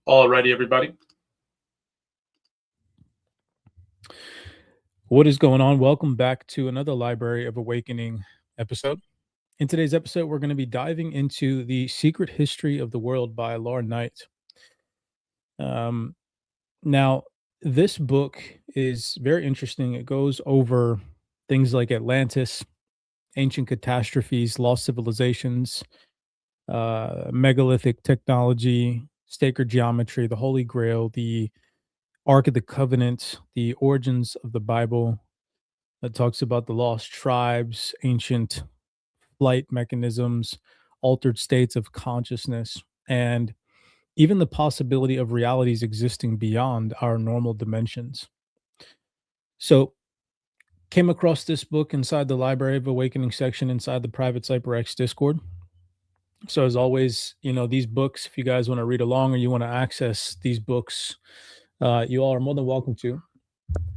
All righty, everybody. What is going on? Welcome back to another Library of Awakening episode. In today's episode, we're going to be diving into The Secret History of the World by Laura Knight. Um, now, this book is very interesting. It goes over things like Atlantis, ancient catastrophes, lost civilizations, megalithic technology, sacred geometry, the Holy Grail, the Ark of the Covenant, the origins of the Bible. It talks about the lost tribes, ancient flight mechanisms, altered states of consciousness, and even the possibility of realities existing beyond our normal dimensions. So, came across this book inside the Library of Awakening section inside the private CyberX Discord. So, as always, these books, if you guys want to read along or you want to access these books, you all are more than welcome to.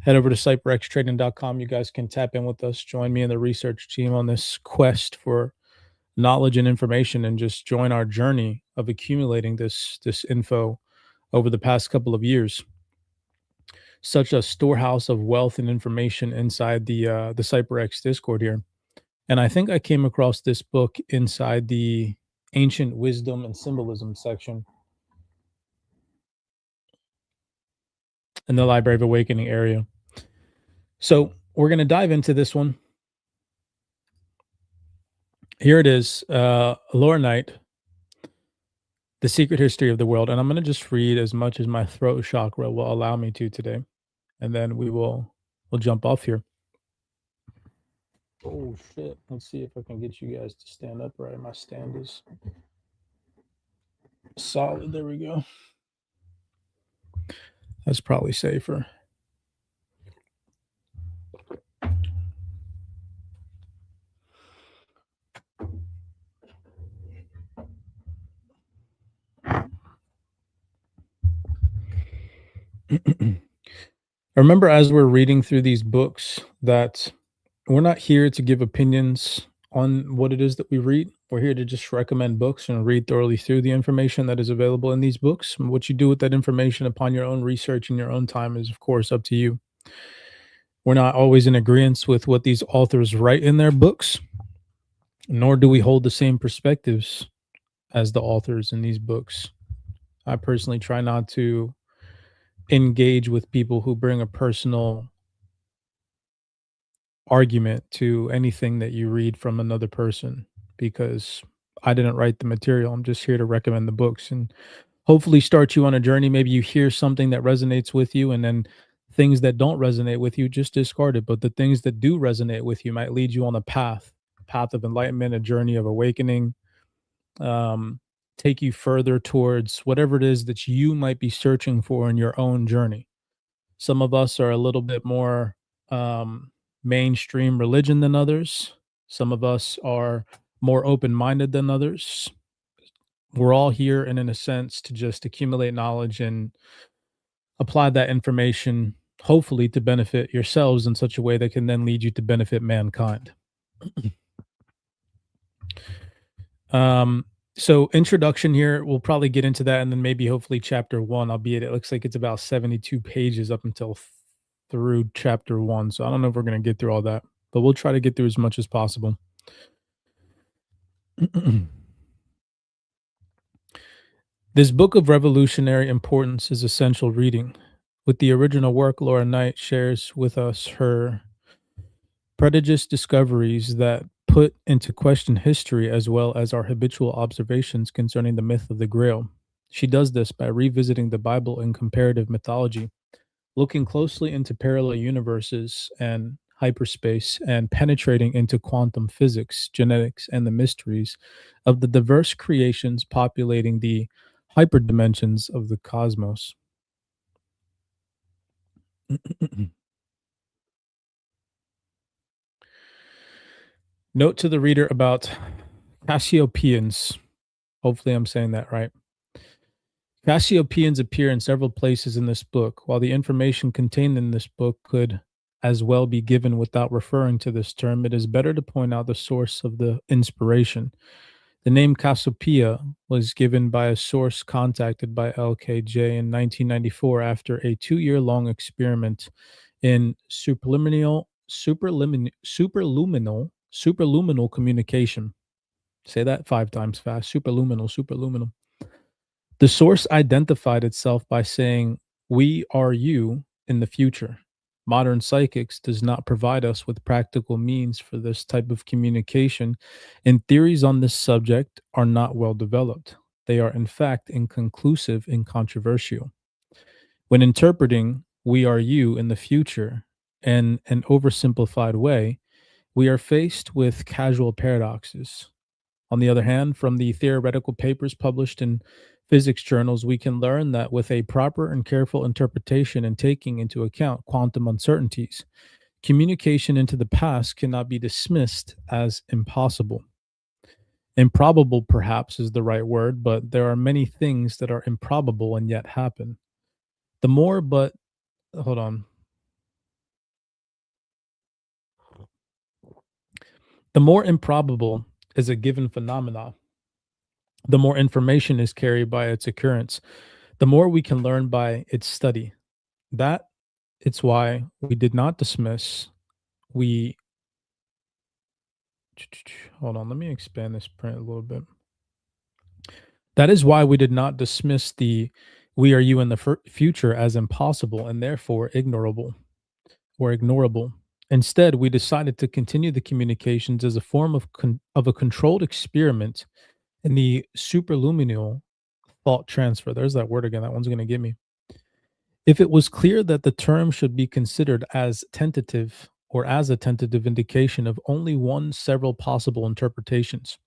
Head over to cyberxtrading.com. You guys can tap in with us, join me and the research team on this quest for knowledge and information, and just join our journey of accumulating this info over the past couple of years. Such a storehouse of wealth and information inside the CyberX Discord here. And I think I came across this book inside the ancient wisdom and symbolism section in the Library of Awakening area. So we're going to dive into this one. Here it is, Laura Knight, The Secret History of the World. And I'm going to just read as much as my throat chakra will allow me to today. And then we'll jump off here. Oh shit. Let's see if I can get you guys to stand up right. My stand is solid. There we go. That's probably safer. Remember, as we're reading through these books, that we're not here to give opinions on what it is that we read. We're here to just recommend books and read thoroughly through the information that is available in these books. And what you do with that information upon your own research and your own time is, of course, up to you. We're not always in agreement with what these authors write in their books, nor do we hold the same perspectives as the authors in these books. I personally try not to engage with people who bring a personal argument to anything that you read from another person, because I didn't write the material. I'm just here to recommend the books and hopefully start you on a journey. Maybe you hear something that resonates with you, and then things that don't resonate with you, just discard it. But the things that do resonate with you might lead you on a path of enlightenment, a journey of awakening, um, take you further towards whatever it is that you might be searching for in your own journey. Some of us are a little bit more mainstream religion than others. Some of us are more open minded than others. We're all here, and in a sense, to just accumulate knowledge and apply that information, hopefully, to benefit yourselves in such a way that can then lead you to benefit mankind. So introduction here, we'll probably get into that, and then maybe hopefully chapter one, albeit it looks like it's about 72 pages up until through chapter one. So I don't know if we're going to get through all that, but we'll try to get through as much as possible. This book of revolutionary importance is essential reading. With the original work, Laura Knight shares with us her prodigious discoveries that put into question history as well as our habitual observations concerning the myth of the Grail. She does this by revisiting the Bible and comparative mythology, looking closely into parallel universes and hyperspace, and penetrating into quantum physics, genetics, and the mysteries of the diverse creations populating the hyperdimensions of the cosmos. Note to the reader about Cassiopeians. Hopefully, I'm saying that right. Cassiopeians appear in several places in this book. While the information contained in this book could as well be given without referring to this term, it is better to point out the source of the inspiration. The name Cassiopeia was given by a source contacted by LKJ in 1994 after a 2-year long experiment in superluminal communication. Say that 5 times fast. Superluminal. The source identified itself by saying, "We are you in the future." Modern psychics does not provide us with practical means for this type of communication, and theories on this subject are not well developed. They are, in fact, inconclusive and controversial. When interpreting "we are you in the future" in an oversimplified way, we are faced with casual paradoxes. On the other hand, from the theoretical papers published in physics journals, we can learn that with a proper and careful interpretation and taking into account quantum uncertainties, communication into the past cannot be dismissed as impossible. Improbable, perhaps, is the right word, but there are many things that are improbable and yet happen. The more, but hold on. The more improbable is a given phenomena, the more information is carried by its occurrence, the more we can learn by its study. That it's why we did not dismiss. We hold on, let me expand this print a little bit. That is why we did not dismiss the "we are you in the future" as impossible and therefore ignorable. Instead, we decided to continue the communications as a form of a controlled experiment in the superluminal thought transfer. There's that word again. That one's going to get me. If it was clear that the term should be considered as tentative or as a tentative indication of only one several possible interpretations,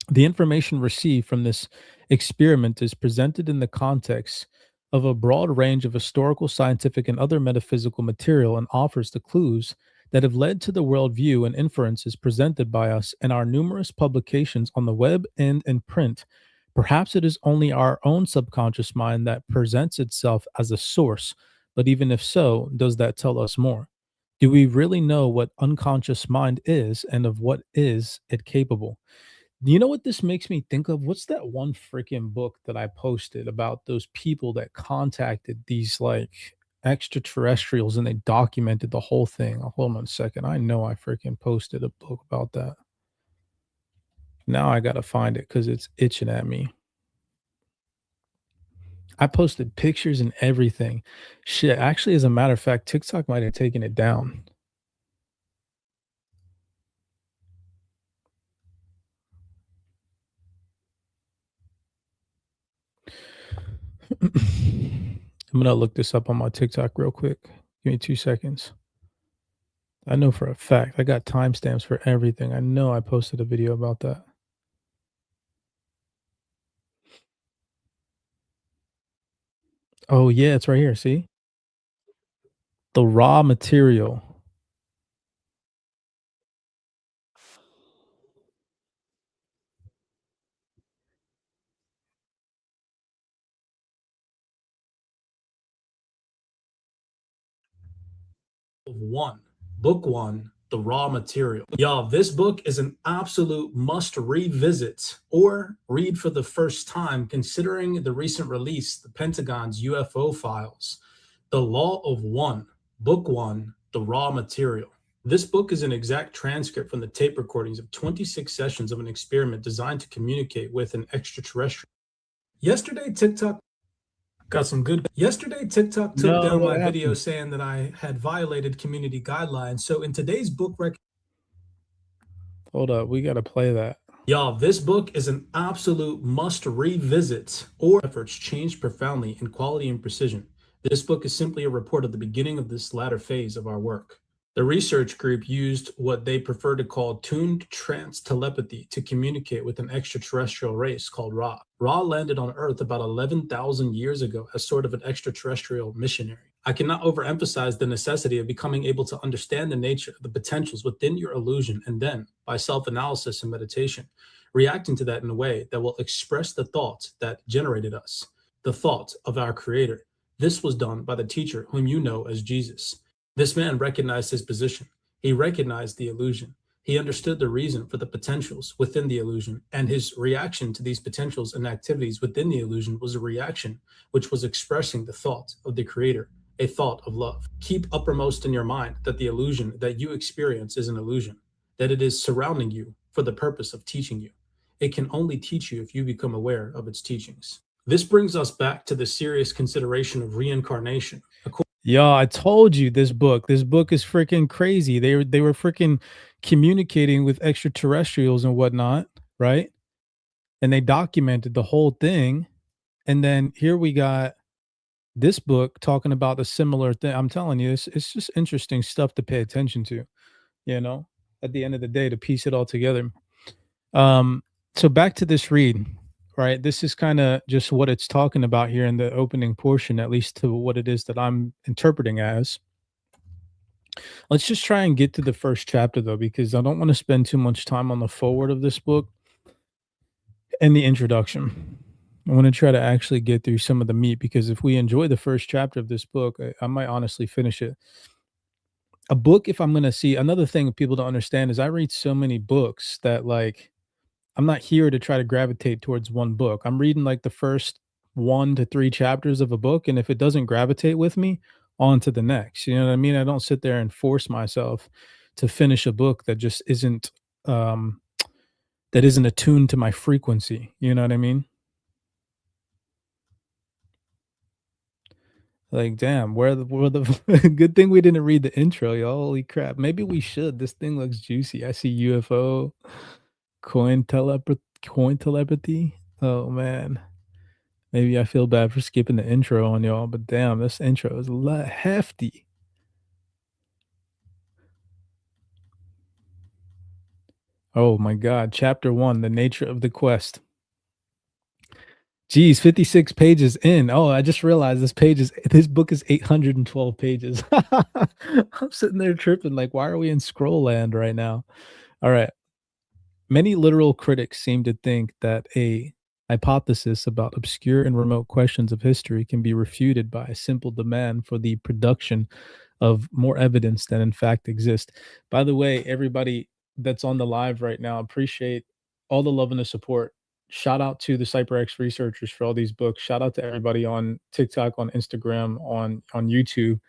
the information received from this experiment is presented in the context of a broad range of historical, scientific, and other metaphysical material and offers the clues that have led to the worldview and inferences presented by us in our numerous publications on the web and in print. Perhaps it is only our own subconscious mind that presents itself as a source, but even if so, does that tell us more? Do we really know what unconscious mind is and of what is it capable? You know what this makes me think of? What's that one freaking book that I posted about those people that contacted these like extraterrestrials and they documented the whole thing? Hold on a second. I know I freaking posted a book about that. Now I gotta find it because it's itching at me. I posted pictures and everything. Shit, actually, as a matter of fact, TikTok might have taken it down. I'm gonna look this up on my TikTok real quick. Give me 2 seconds. I know for a fact I got timestamps for everything. I know I posted a video about that. Oh yeah, it's right here. See? The raw material. Of one, book one, the raw material. Y'all, this book is an absolute must revisit or read for the first time, considering the recent release, the Pentagon's UFO files. The Law of One, book one, the raw material. This book is an exact transcript from the tape recordings of 26 sessions of an experiment designed to communicate with an extraterrestrial. Yesterday, TikTok got some good. Yesterday, TikTok took down my video saying that I had violated community guidelines. So in today's book hold up, we got to play that. Y'all, this book is an absolute must revisit or efforts changed profoundly in quality and precision. This book is simply a report of the beginning of this latter phase of our work. The research group used what they prefer to call tuned trance telepathy to communicate with an extraterrestrial race called Ra. Ra landed on Earth about 11,000 years ago as sort of an extraterrestrial missionary. I cannot overemphasize the necessity of becoming able to understand the nature, the potentials within your illusion, and then, by self-analysis and meditation, reacting to that in a way that will express the thoughts that generated us, the thoughts of our Creator. This was done by the teacher whom you know as Jesus. This man recognized his position. He recognized the illusion. He understood the reason for the potentials within the illusion, and his reaction to these potentials and activities within the illusion was a reaction which was expressing the thought of the creator, a thought of love. Keep uppermost in your mind that the illusion that you experience is an illusion, that it is surrounding you for the purpose of teaching you. It can only teach you if you become aware of its teachings. This brings us back to the serious consideration of reincarnation. Yo, I told you this book. This book is freaking crazy. They were freaking communicating with extraterrestrials and whatnot, right? And they documented the whole thing. And then here we got this book talking about the similar thing. I'm telling you, it's just interesting stuff to pay attention to, you know, at the end of the day, to piece it all together. Um, so back to this read, right? This is kind of just what it's talking about here in the opening portion, at least to what it is that I'm interpreting as. Let's just try and get to the first chapter though, because I don't want to spend too much time on the forward of this book and the introduction. I want to try to actually get through some of the meat because if we enjoy the first chapter of this book, I might honestly finish it. A book, if I'm going to see another thing people don't understand is I read so many books that like I'm not here to try to gravitate towards one book. I'm reading like the first 1 to 3 chapters of a book, and if it doesn't gravitate with me, on to the next. You know what I mean? I don't sit there and force myself to finish a book that just isn't um that isn't attuned to my frequency. You know what I mean? Like, damn, where the good thing we didn't read the intro, y'all. Holy crap. Maybe we should. This thing looks juicy. I see UFO, coin telepathy. Oh man. Maybe I feel bad for skipping the intro on y'all, but damn, this intro is hefty. Oh my god, chapter 1, the nature of the quest. Geez, 56 pages in. Oh, I just realized this book is 812 pages. I'm sitting there tripping like, why are we in scroll land right now? All right. Many literal critics seem to think that a hypothesis about obscure and remote questions of history can be refuted by a simple demand for the production of more evidence than in fact exists. By the way, everybody that's on the live right now, appreciate all the love and the support. Shout out to the CyberX researchers for all these books. Shout out to everybody on TikTok, on Instagram, on YouTube.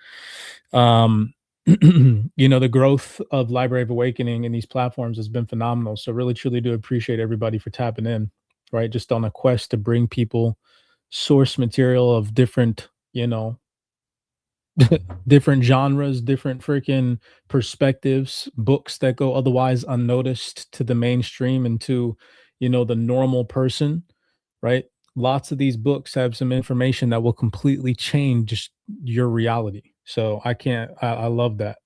Um, the growth of Library of Awakening and these platforms has been phenomenal. So really, truly do appreciate everybody for tapping in, right? Just on a quest to bring people source material of different, different genres, different freaking perspectives, books that go otherwise unnoticed to the mainstream and to, the normal person, right? Lots of these books have some information that will completely change your reality. So I love that.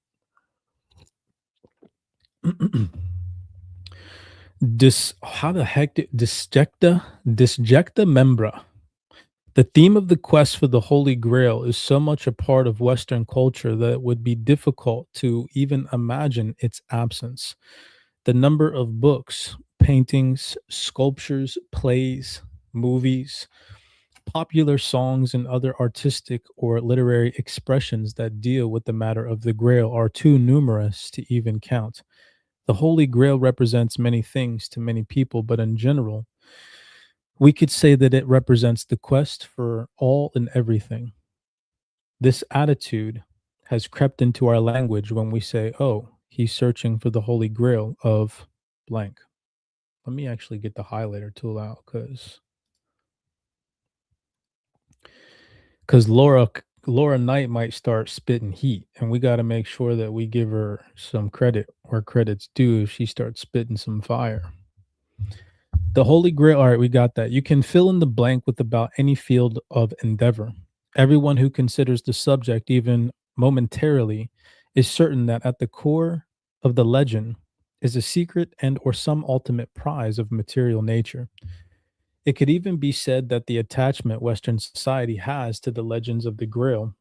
How the heck disjecta membra. The theme of the quest for the Holy Grail is so much a part of Western culture that it would be difficult to even imagine its absence. The number of books, paintings, sculptures, plays, movies, popular songs, and other artistic or literary expressions that deal with the matter of the Grail are too numerous to even count. The Holy Grail represents many things to many people, but in general, we could say that it represents the quest for all and everything. This attitude has crept into our language when we say, oh, he's searching for the Holy Grail of blank. Let me actually get the highlighter tool out because Laura Knight might start spitting heat, and we got to make sure that we give her some credit where credit's due if she starts spitting some fire. The Holy Grail. All right, we got that. You can fill in the blank with about any field of endeavor. Everyone who considers the subject, even momentarily, is certain that at the core of the legend is a secret and or some ultimate prize of material nature. It could even be said that the attachment Western society has to the legends of the Grail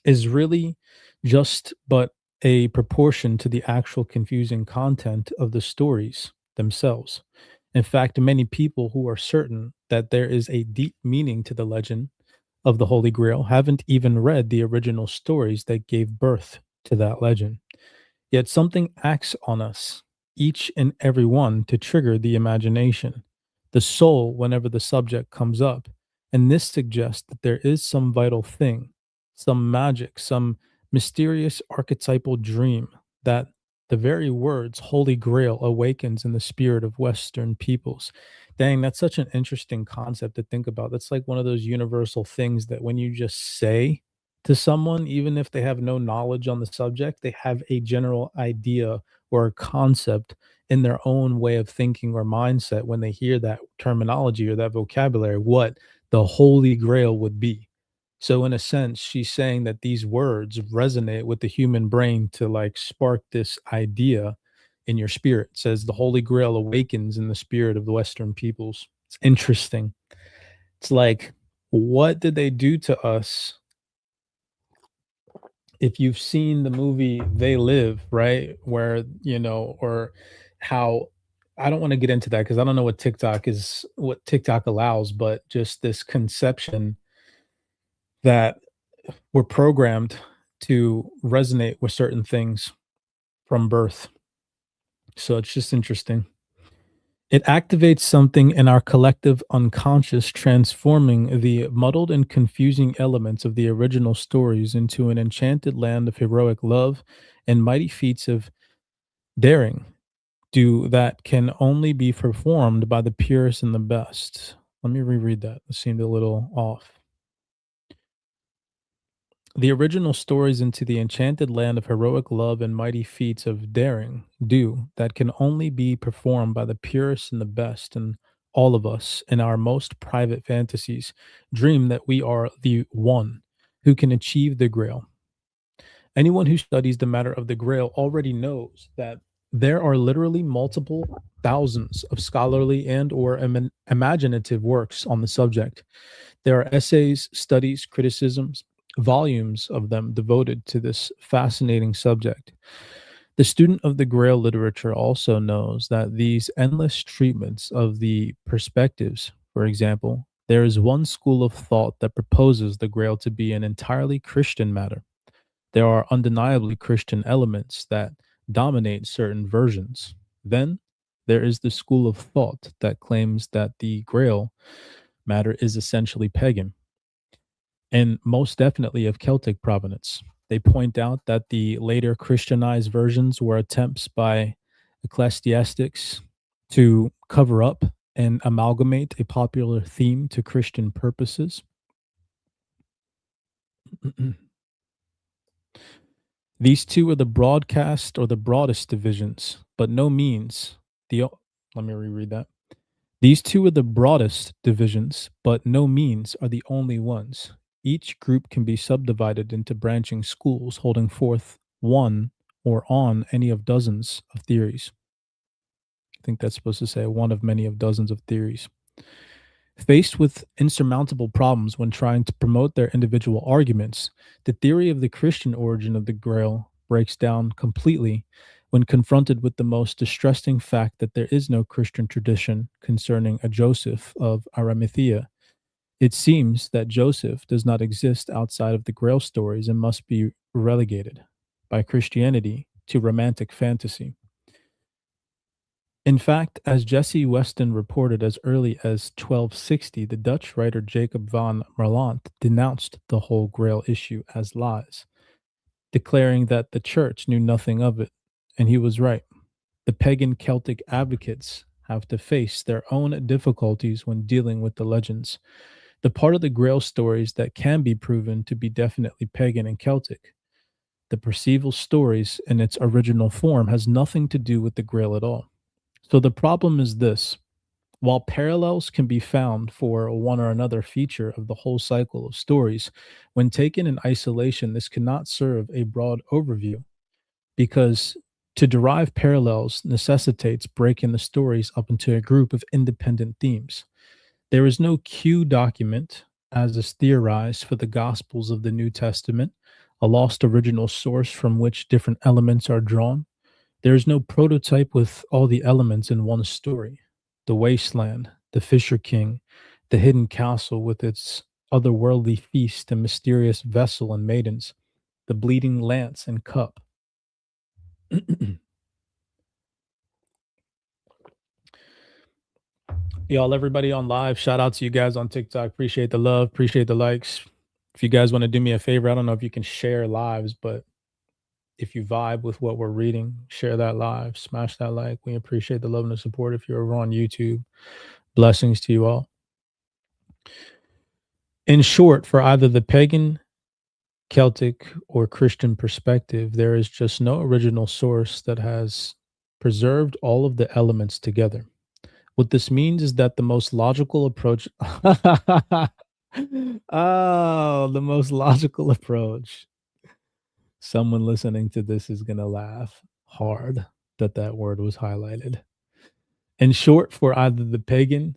is really just but a proportion to the actual confusing content of the stories themselves. In fact, many people who are certain that there is a deep meaning to the legend of the Holy Grail haven't even read the original stories that gave birth to that legend. Yet something acts on us, each and every one, to trigger the imagination, the soul, whenever the subject comes up. And this suggests that there is some vital thing, some magic, some mysterious archetypal dream that the very words Holy Grail awakens in the spirit of Western peoples. Dang, that's such an interesting concept to think about. That's like one of those universal things that when you just say to someone, even if they have no knowledge on the subject, they have a general idea or a concept in their own way of thinking or mindset when they hear that terminology or that vocabulary, what the Holy Grail would be. So, in a sense, she's saying that these words resonate with the human brain to like spark this idea in your spirit. It says the Holy Grail awakens in the spirit of the Western peoples. It's interesting. It's like, what did they do to us? If you've seen the movie They Live, right? Where, or how I don't want to get into that because I don't know what TikTok allows, but just this conception that we're programmed to resonate with certain things from birth. So it's just interesting. It activates something in our collective unconscious, transforming the muddled and confusing elements of the original stories into an enchanted land of heroic love and mighty feats of daring do that can only be performed by the purest and the best. Let me reread that. It seemed a little off. The original stories into the enchanted land of heroic love and mighty feats of daring do that can only be performed by the purest and the best, and all of us in our most private fantasies dream that we are the one who can achieve the grail. Anyone who studies the matter of the grail already knows that there are literally multiple thousands of scholarly and or imaginative works on the subject. There are essays, studies, criticisms, volumes of them devoted to this fascinating subject. The student of the Grail literature also knows that these endless treatments of the perspectives, for example, there is one school of thought that proposes the Grail to be an entirely Christian matter. There are undeniably Christian elements that dominate certain versions. Then there is the school of thought that claims that the Grail matter is essentially pagan and most definitely of Celtic provenance. They point out that the later Christianized versions were attempts by ecclesiastics to cover up and amalgamate a popular theme to Christian purposes. These two are the broadcast or the broadest divisions, but no means let me reread that. These two are the broadest divisions, but no means are the only ones. Each group can be subdivided into branching schools holding forth one or on any of dozens of theories. I think that's supposed to say one of many of dozens of theories. Faced with insurmountable problems when trying to promote their individual arguments, the theory of the Christian origin of the Grail breaks down completely when confronted with the most distressing fact that there is no Christian tradition concerning a Joseph of Arimathea. It seems that Joseph does not exist outside of the Grail stories and must be relegated by Christianity to romantic fantasy. In fact, as Jesse Weston reported as early as 1260, the Dutch writer Jacob van Merlant denounced the whole Grail issue as lies, declaring that the church knew nothing of it, and he was right. The pagan Celtic advocates have to face their own difficulties when dealing with the legends. The part of the Grail stories that can be proven to be definitely pagan and Celtic. The perceivable stories in its original form has nothing to do with the Grail at all. So the problem is this: while parallels can be found for one or another feature of the whole cycle of stories, when taken in isolation, this cannot serve a broad overview because to derive parallels necessitates breaking the stories up into a group of independent themes. There is no Q document, as is theorized for the Gospels of the New Testament, a lost original source from which different elements are drawn. There is no prototype with all the elements in one story: the wasteland, the Fisher King, the hidden castle with its otherworldly feast and mysterious vessel and maidens, the bleeding lance and cup. Y'all, everybody on live, shout out to you guys on TikTok. Appreciate the love, appreciate the likes. If you guys want to do me a favor, I don't know if you can share lives, but if you vibe with what we're reading, share that live, smash that like. We appreciate the love and the support. If you're over on YouTube, blessings to you all. In short, for either the pagan, Celtic, or Christian perspective, there is just no original source that has preserved all of the elements together. What this means is that the most logical approach. Oh, the most logical approach. Someone listening to this is going to laugh hard that that word was highlighted. In short, for either the pagan,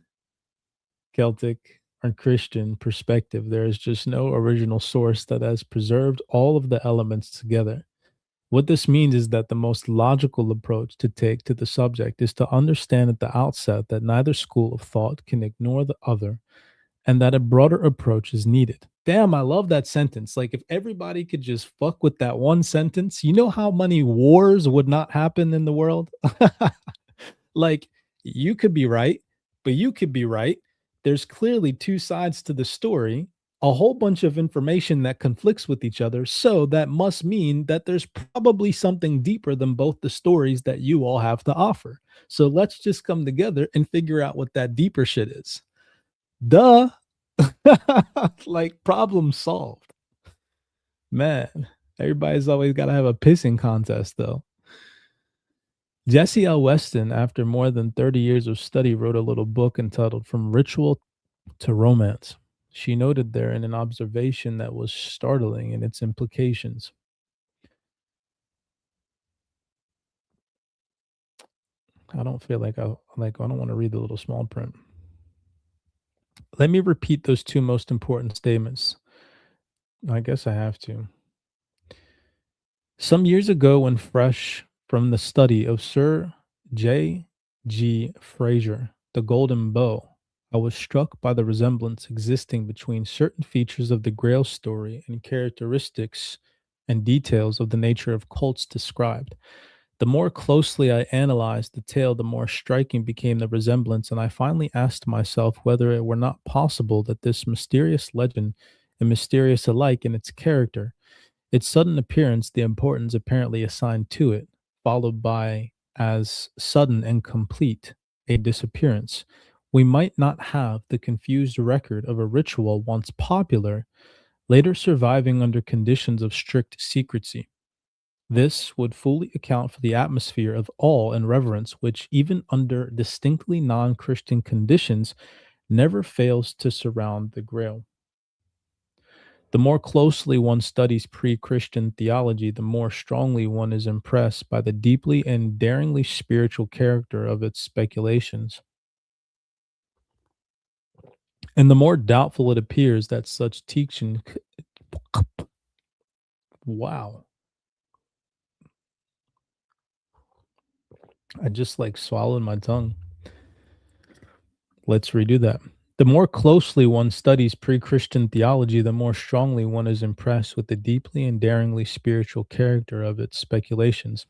Celtic, or Christian perspective, there is just no original source that has preserved all of the elements together. What this means is that the most logical approach to take to the subject is to understand at the outset that neither school of thought can ignore the other and that a broader approach is needed. Damn, I love that sentence. Like, if everybody could just fuck with that one sentence, you know how many wars would not happen in the world? Like, you could be right, but you could be right. There's clearly two sides to the story, a whole bunch of information that conflicts with each other. So that must mean that there's probably something deeper than both the stories that you all have to offer. So let's just come together and figure out what that deeper shit is. Duh. Like, problem solved. Man, everybody's always got to have a pissing contest, though. Jesse L. Weston, after more than 30 years of study, wrote a little book entitled From Ritual to Romance. She noted therein an observation that was startling in its implications. I don't feel like I don't want to read the little small print. Let me repeat those two most important statements. I guess I have to. Some years ago, when fresh from the study of Sir J. G. Fraser, The Golden Bow, I was struck by the resemblance existing between certain features of the Grail story and characteristics and details of the nature of cults described. The more closely I analyzed the tale, the more striking became the resemblance, and I finally asked myself whether it were not possible that this mysterious legend, and mysterious alike in its character, its sudden appearance, the importance apparently assigned to it, followed by, as sudden and complete, a disappearance. We might not have the confused record of a ritual once popular, later surviving under conditions of strict secrecy. This would fully account for the atmosphere of awe and reverence which, even under distinctly non Christian conditions, never fails to surround the Grail. The more closely one studies pre Christian theology, the more strongly one is impressed by the deeply and daringly spiritual character of its speculations. And the more doubtful it appears that such teaching. Wow. I just like swallowed my tongue. Let's redo that. The more closely one studies pre Christian theology, the more strongly one is impressed with the deeply and daringly spiritual character of its speculations.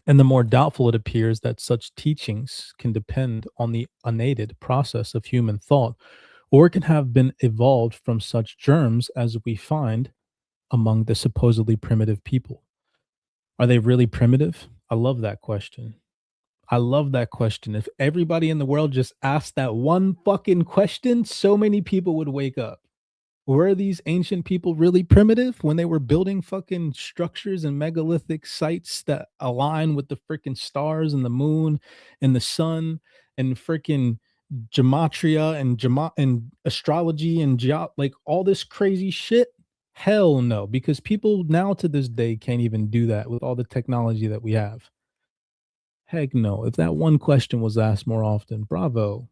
And the more doubtful it appears that such teachings can depend on the unaided process of human thought, or can have been evolved from such germs as we find among the supposedly primitive people. Are they really primitive? I love that question. I love that question. If everybody in the world just asked that one fucking question, so many people would wake up. Were these ancient people really primitive when they were building fucking structures and megalithic sites that align with the freaking stars and the moon and the sun and freaking gematria and and astrology and like all this crazy shit? Hell no, because people now to this day can't even do that with all the technology that we have. Heck no. If that one question was asked more often, bravo,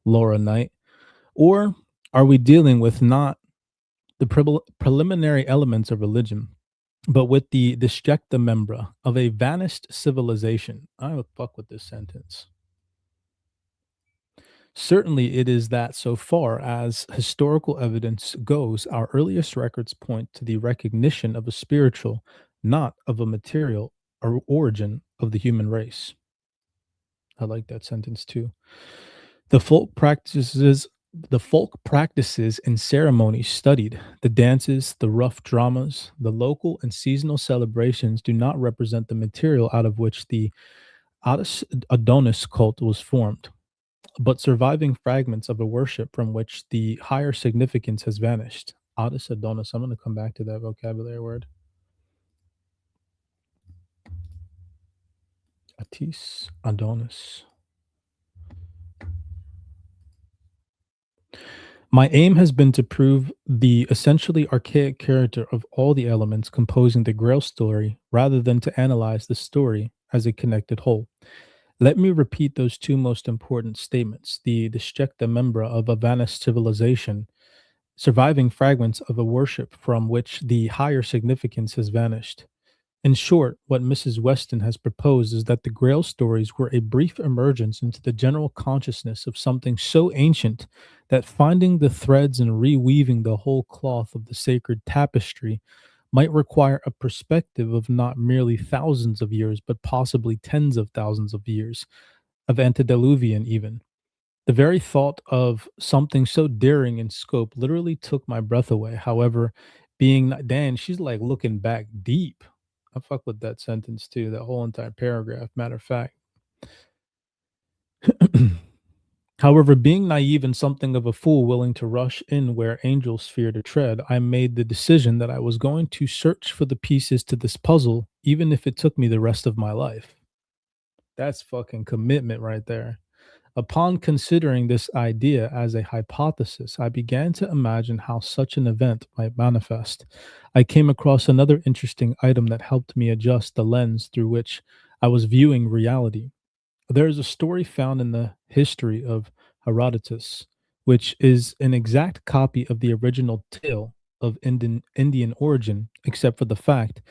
Laura Knight. Or are we dealing with not the preliminary elements of religion, but with the disjecta membra of a vanished civilization? I would fuck with this sentence. Certainly, it is that so far as historical evidence goes, our earliest records point to the recognition of a spiritual, not of a material, origin of the human race. I like that sentence too. The folk practices the folk practices and ceremonies studied, the dances, the rough dramas, the local and seasonal celebrations do not represent the material out of which the Adonis cult was formed, but surviving fragments of a worship from which the higher significance has vanished. Adonis. I'm going to come back to that vocabulary word. Adonis. My aim has been to prove the essentially archaic character of all the elements composing the Grail story rather than to analyze the story as a connected whole. Let me repeat those two most important statements. The disjecta membra of a vanished civilization, surviving fragments of a worship from which the higher significance has vanished. In short, what Mrs. Weston has proposed is that the Grail stories were a brief emergence into the general consciousness of something so ancient that finding the threads and reweaving the whole cloth of the sacred tapestry might require a perspective of not merely thousands of years, but possibly tens of thousands of years, of antediluvian even. The very thought of something so daring in scope literally took my breath away. However, being Dan, she's like looking back deep. I fuck with that sentence too, that whole entire paragraph, matter of fact. However, being naive and something of a fool willing to rush in where angels fear to tread, I made the decision that I was going to search for the pieces to this puzzle, even if it took me the rest of my life. That's fucking commitment right there. Upon considering this idea as a hypothesis, I began to imagine how such an event might manifest. I came across another interesting item that helped me adjust the lens through which I was viewing reality. There is a story found in the history of Herodotus, which is an exact copy of the original tale of Indian origin, except for the fact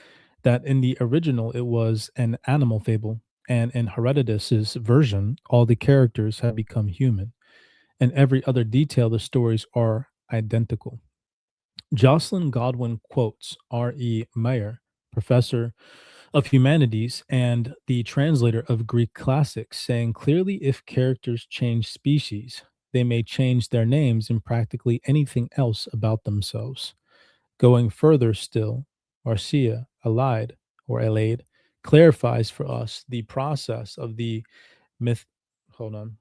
that in the original it was an animal fable, and in Herodotus's version, all the characters have become human, and every other detail of the stories are identical. Jocelyn Godwin quotes R.E. Meyer, professor of humanities and the translator of Greek classics, saying clearly if characters change species, they may change their names and practically anything else about themselves. Going further still, Marcia Allied or Allied clarifies for us the process of the myth hold on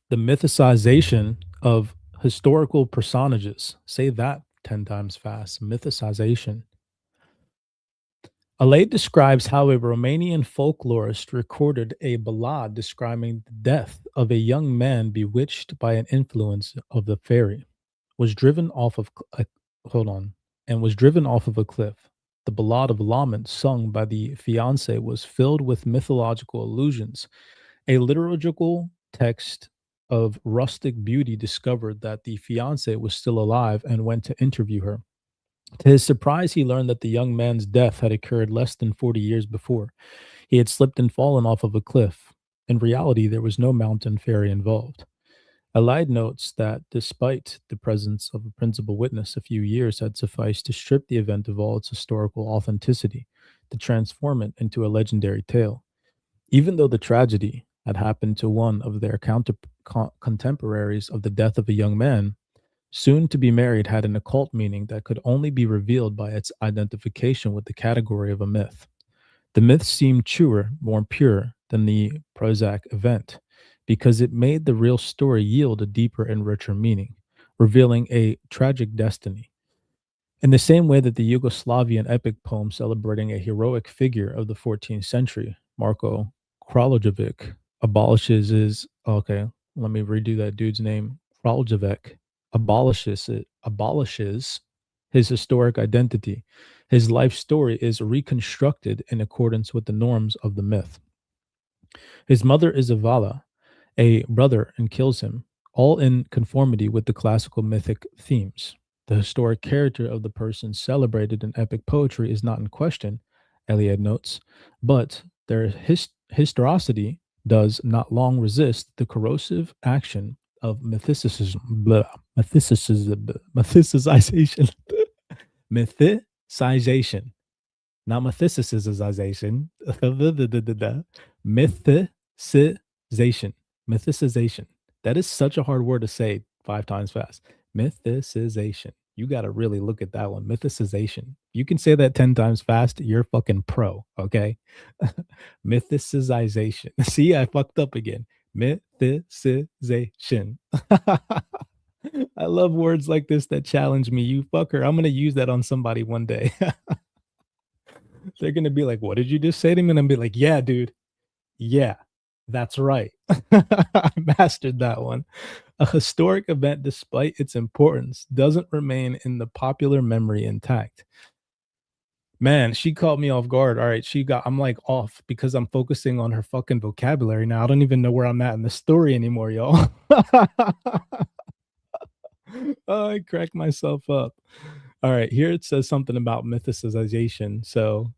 the mythicization of historical personages. Say that 10 times fast. Mythicization. Alay describes how a Romanian folklorist recorded a ballad describing the death of a young man bewitched by an influence of the fairy, was driven off of a, hold on, and was driven off of a cliff. The ballad of lament sung by the fiance was filled with mythological allusions. A liturgical text of rustic beauty discovered that the fiance was still alive and went to interview her. To his surprise, he learned that the young man's death had occurred less than 40 years before. He had slipped and fallen off of a cliff. In reality, there was no mountain fairy involved. Allied notes that despite the presence of a principal witness, a few years had sufficed to strip the event of all its historical authenticity, to transform it into a legendary tale. Even though the tragedy had happened to one of their contemporaries of the death of a young man, soon to be married had an occult meaning that could only be revealed by its identification with the category of a myth. The myth seemed truer, more pure than the prosaic event, because it made the real story yield a deeper and richer meaning, revealing a tragic destiny. In the same way that the Yugoslavian epic poem celebrating a heroic figure of the 14th century, Marko Kraljevic, abolishes his, okay, let me redo that dude's name, Kraljevic, abolishes his historic identity. His life story is reconstructed in accordance with the norms of the myth. His mother is a Vala, a brother, and kills him, all in conformity with the classical mythic themes. The historic character of the person celebrated in epic poetry is not in question, Eliade notes, but their historicity does not long resist the corrosive action of mythicization, mythicization, not mythicization. Mythicization. Mythicization. That is such a hard word to say 5 times fast. Mythicization. You got to really look at that one. Mythicization. You can say that 10 times fast, you're fucking pro, okay? Mythicization. See, I fucked up again. Mythicization. I love words like this that challenge me. You fucker. I'm going to use that on somebody one day. They're going to be like, what did you just say to me? And I'm be like, yeah, dude. Yeah, that's right. I mastered that one. A historic event, despite its importance, doesn't remain in the popular memory intact. Man, she caught me off guard. All right, I'm like off because I'm focusing on her fucking vocabulary now. I don't even know where I'm at in the story anymore, y'all. Oh, I crack myself up. All right, here it says something about mythicization. So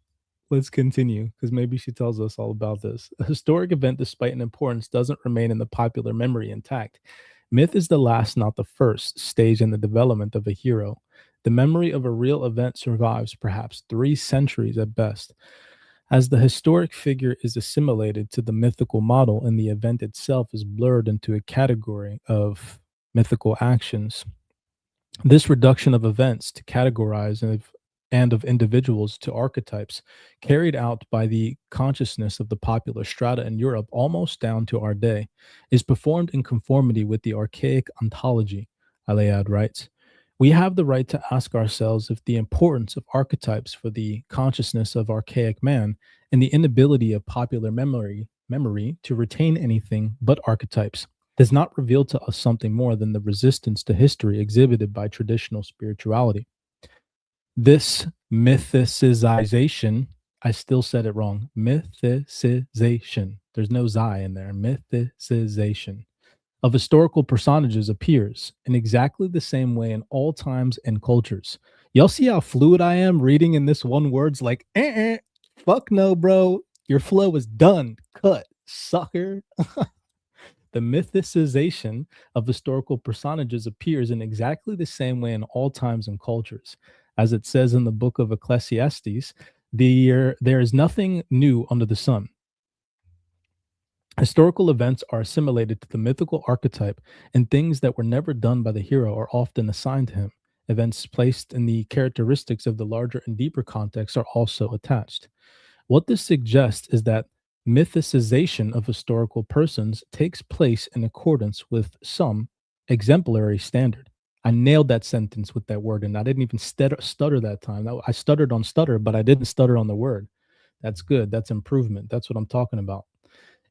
let's continue because maybe she tells us all about this. A historic event, despite an importance, doesn't remain in the popular memory intact. Myth is the last, not the first, stage in the development of a hero. The memory of a real event survives perhaps 3 centuries at best. As the historic figure is assimilated to the mythical model and the event itself is blurred into a category of mythical actions, this reduction of events to categorize and of individuals to archetypes, carried out by the consciousness of the popular strata in Europe almost down to our day, is performed in conformity with the archaic ontology, Alead writes. We have the right to ask ourselves if the importance of archetypes for the consciousness of archaic man and the inability of popular memory to retain anything but archetypes does not reveal to us something more than the resistance to history exhibited by traditional spirituality. This mythicization, I still said it wrong. Mythicization. There's no Zi in there. Mythicization of historical personages appears in exactly the same way in all times and cultures. Y'all see how fluid I am reading in this one word's like, fuck no, bro. Your flow is done. Cut, sucker. The mythicization of historical personages appears in exactly the same way in all times and cultures. As it says in the book of Ecclesiastes, there is nothing new under the sun. Historical events are assimilated to the mythical archetype, and things that were never done by the hero are often assigned to him. Events placed in the characteristics of the larger and deeper context are also attached. What this suggests is that mythicization of historical persons takes place in accordance with some exemplary standard. I nailed that sentence with that word, and I didn't even stutter that time. I stuttered on stutter, but I didn't stutter on the word. That's good. That's improvement. That's what I'm talking about.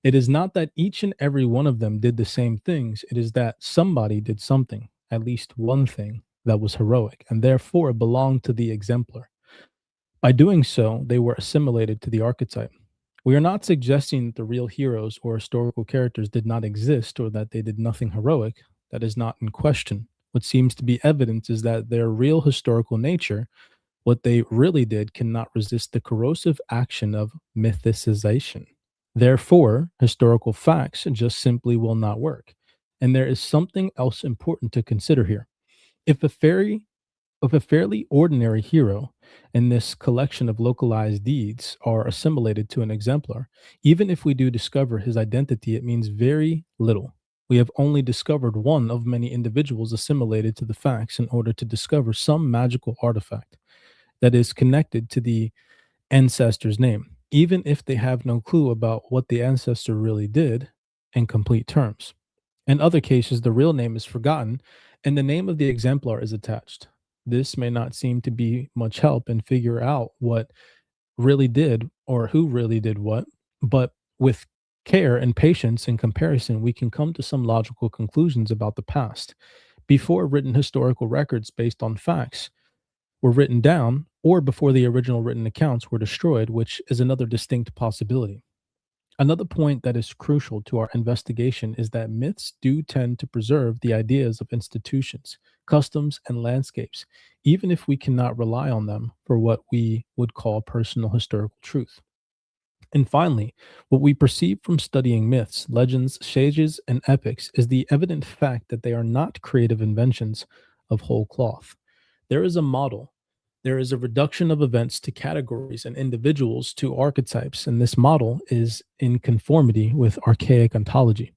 It is not that each and every one of them did the same things. It is that somebody did something, at least one thing, that was heroic, and therefore belonged to the exemplar. By doing so, they were assimilated to the archetype. We are not suggesting that the real heroes or historical characters did not exist or that they did nothing heroic. That is not in question. What seems to be evidence is that their real historical nature, what they really did, cannot resist the corrosive action of mythicization. Therefore, historical facts just simply will not work. And there is something else important to consider here. If a fairly ordinary hero in this collection of localized deeds are assimilated to an exemplar, even if we do discover his identity, it means very little. We have only discovered one of many individuals assimilated to the facts in order to discover some magical artifact that is connected to the ancestor's name, even if they have no clue about what the ancestor really did in complete terms. In other cases, the real name is forgotten and the name of the exemplar is attached. This may not seem to be much help in figure out what really did or who really did what, but with care and patience and comparison, we can come to some logical conclusions about the past. Before written historical records based on facts were written down, or before the original written accounts were destroyed, which is another distinct possibility. Another point that is crucial to our investigation is that myths do tend to preserve the ideas of institutions, customs, and landscapes, even if we cannot rely on them for what we would call personal historical truth. And finally, what we perceive from studying myths, legends, sages, and epics is the evident fact that they are not creative inventions of whole cloth. There is a model There is a reduction of events to categories and individuals to archetypes, and this model is in conformity with archaic ontology.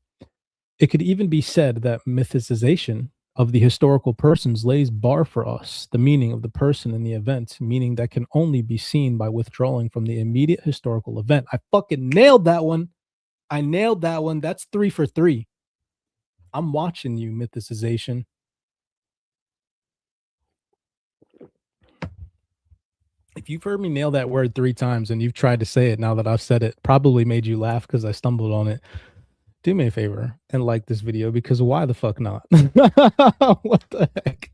It could even be said that mythicization of the historical persons lays bare for us the meaning of the person in the event, meaning that can only be seen by withdrawing from the immediate historical event. I fucking nailed that one. I nailed that one. That's 3 for 3. I'm watching you, mythicization. If you've heard me nail that word 3 times and you've tried to say it now that I've said it, probably made you laugh because I stumbled on it. Do me a favor and like this video, because why the fuck not? What the heck?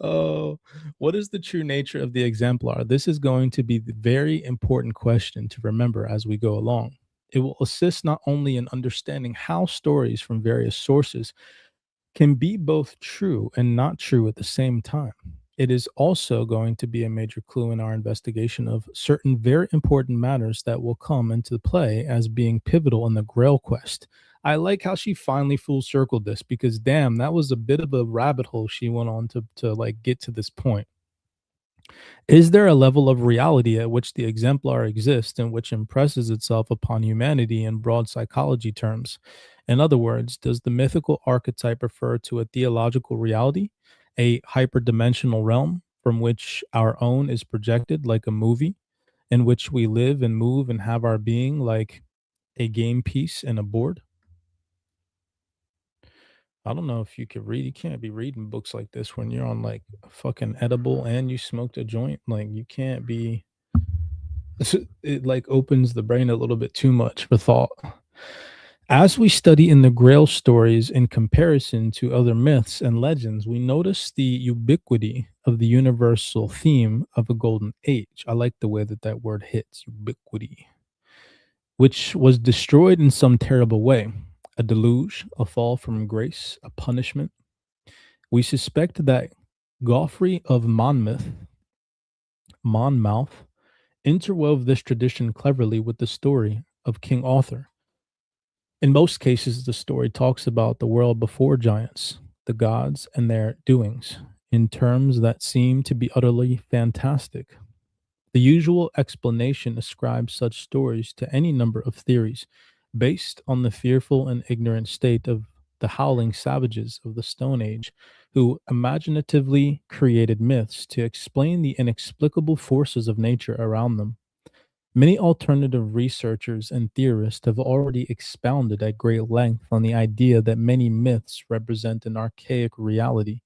Oh, what is the true nature of the exemplar? This is going to be the very important question to remember as we go along. It will assist not only in understanding how stories from various sources can be both true and not true at the same time. It is also going to be a major clue in our investigation of certain very important matters that will come into play as being pivotal in the Grail quest. I like how she finally full circled this, because damn, that was a bit of a rabbit hole she went on to like get to this point. Is there a level of reality at which the exemplar exists and which impresses itself upon humanity in broad psychology terms? In other words, does the mythical archetype refer to a theological reality, a hyperdimensional realm from which our own is projected like a movie, in which we live and move and have our being like a game piece in a board? I don't know if you could read. You can't be reading books like this when you're on like a fucking edible and you smoked a joint. Like you can't be. It like opens the brain a little bit too much for thought. As we study in the Grail stories in comparison to other myths and legends, we notice the ubiquity of the universal theme of a golden age. I like the way that that word hits, ubiquity, which was destroyed in some terrible way. A deluge, a fall from grace, a punishment. We suspect that Geoffrey of Monmouth, interwove this tradition cleverly with the story of King Arthur. In most cases, the story talks about the world before giants, the gods, and their doings, in terms that seem to be utterly fantastic. The usual explanation ascribes such stories to any number of theories, based on the fearful and ignorant state of the howling savages of the Stone Age, who imaginatively created myths to explain the inexplicable forces of nature around them. Many alternative researchers and theorists have already expounded at great length on the idea that many myths represent an archaic reality.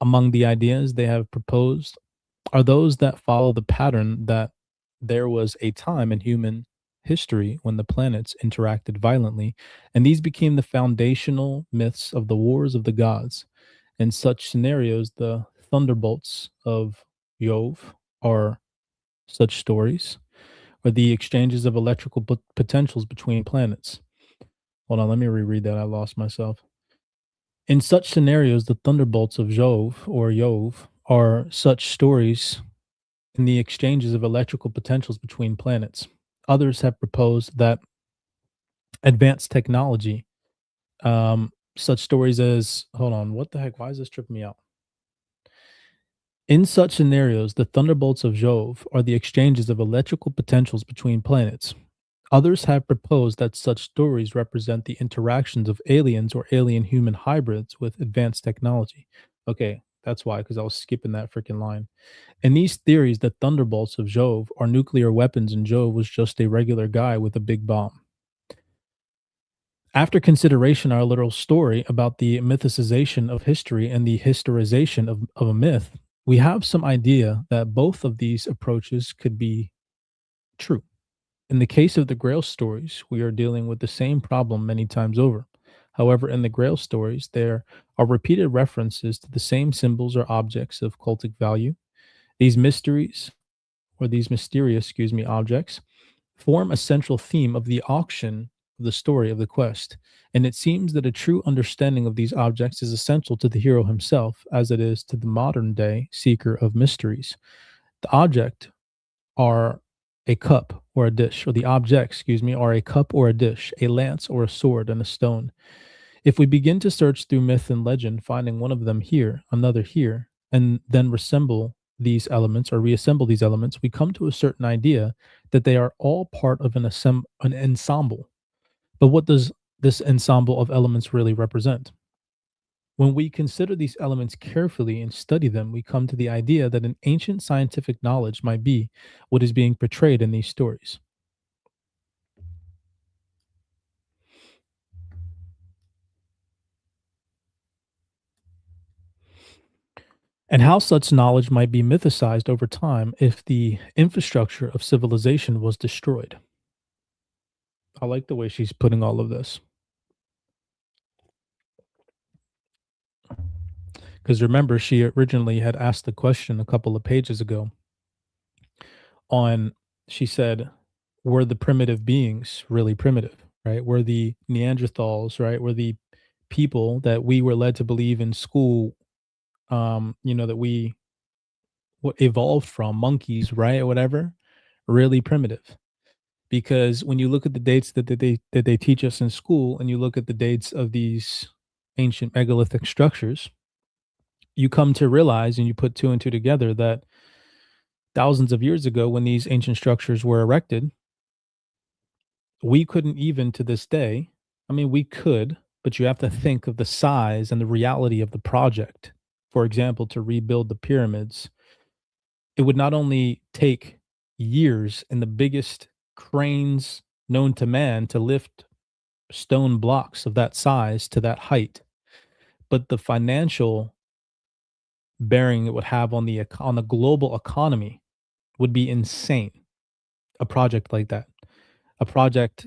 Among the ideas they have proposed are those that follow the pattern that there was a time in human history when the planets interacted violently, and these became the foundational myths of the wars of the gods. In such scenarios, the thunderbolts of Jove are such stories, or the exchanges of electrical potentials between planets. Hold on, let me reread that. I lost myself. In such scenarios, the thunderbolts of Jove or Jove are such stories in the exchanges of electrical potentials between planets. Others have proposed that advanced technology, such stories as, hold on, what the heck? Why is this tripping me out? In such scenarios, the thunderbolts of Jove are the exchanges of electrical potentials between planets. Others have proposed that such stories represent the interactions of aliens or alien human hybrids with advanced technology. Okay, that's why, because I was skipping that freaking line. In these theories, the thunderbolts of Jove are nuclear weapons, and Jove was just a regular guy with a big bomb. After consideration, our little story about the mythicization of history and the historization of a myth, we have some idea that both of these approaches could be true. In the case of the Grail stories, we are dealing with the same problem many times over. However, in the Grail stories, there are repeated references to the same symbols or objects of cultic value. These mysteries, or these mysterious, objects, form a central theme of the auction of the story of the quest. And it seems that a true understanding of these objects is essential to the hero himself, as it is to the modern day seeker of mysteries. The object are a cup or a dish, or the objects, are a cup or a dish, a lance or a sword, and a stone. If we begin to search through myth and legend, finding one of them here, another here, and then reassemble these elements, we come to a certain idea that they are all part of an ensemble. But what does this ensemble of elements really represent? When we consider these elements carefully and study them, we come to the idea that an ancient scientific knowledge might be what is being portrayed in these stories. And how such knowledge might be mythicized over time if the infrastructure of civilization was destroyed. I like the way she's putting all of this. Because remember, she originally had asked the question a couple of pages ago on, she said, were the primitive beings really primitive, right? Were the Neanderthals, right? Were the people that we were led to believe in school, that we evolved from monkeys, right? Or whatever, really primitive. Because when you look at the dates that they teach us in school, and you look at the dates of these ancient megalithic structures, you come to realize, and you put two and two together, that thousands of years ago, when these ancient structures were erected, we couldn't even to this day, I mean, we could, but you have to think of the size and the reality of the project. For example, to rebuild the pyramids, it would not only take years and the biggest cranes known to man to lift stone blocks of that size to that height, but the financial bearing it would have on the global economy would be insane. A project like that, a project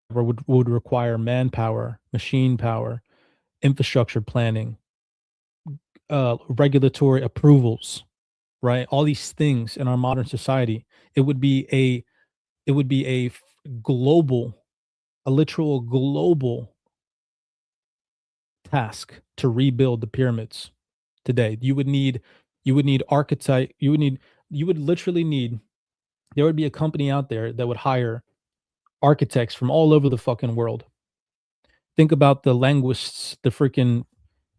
where would require manpower, machine power, infrastructure planning, regulatory approvals, right? All these things in our modern society, it would be a global, a literal global task to rebuild the pyramids today. You would need architect, you would literally need, there would be a company out there that would hire architects from all over the fucking world. Think about the linguists, the freaking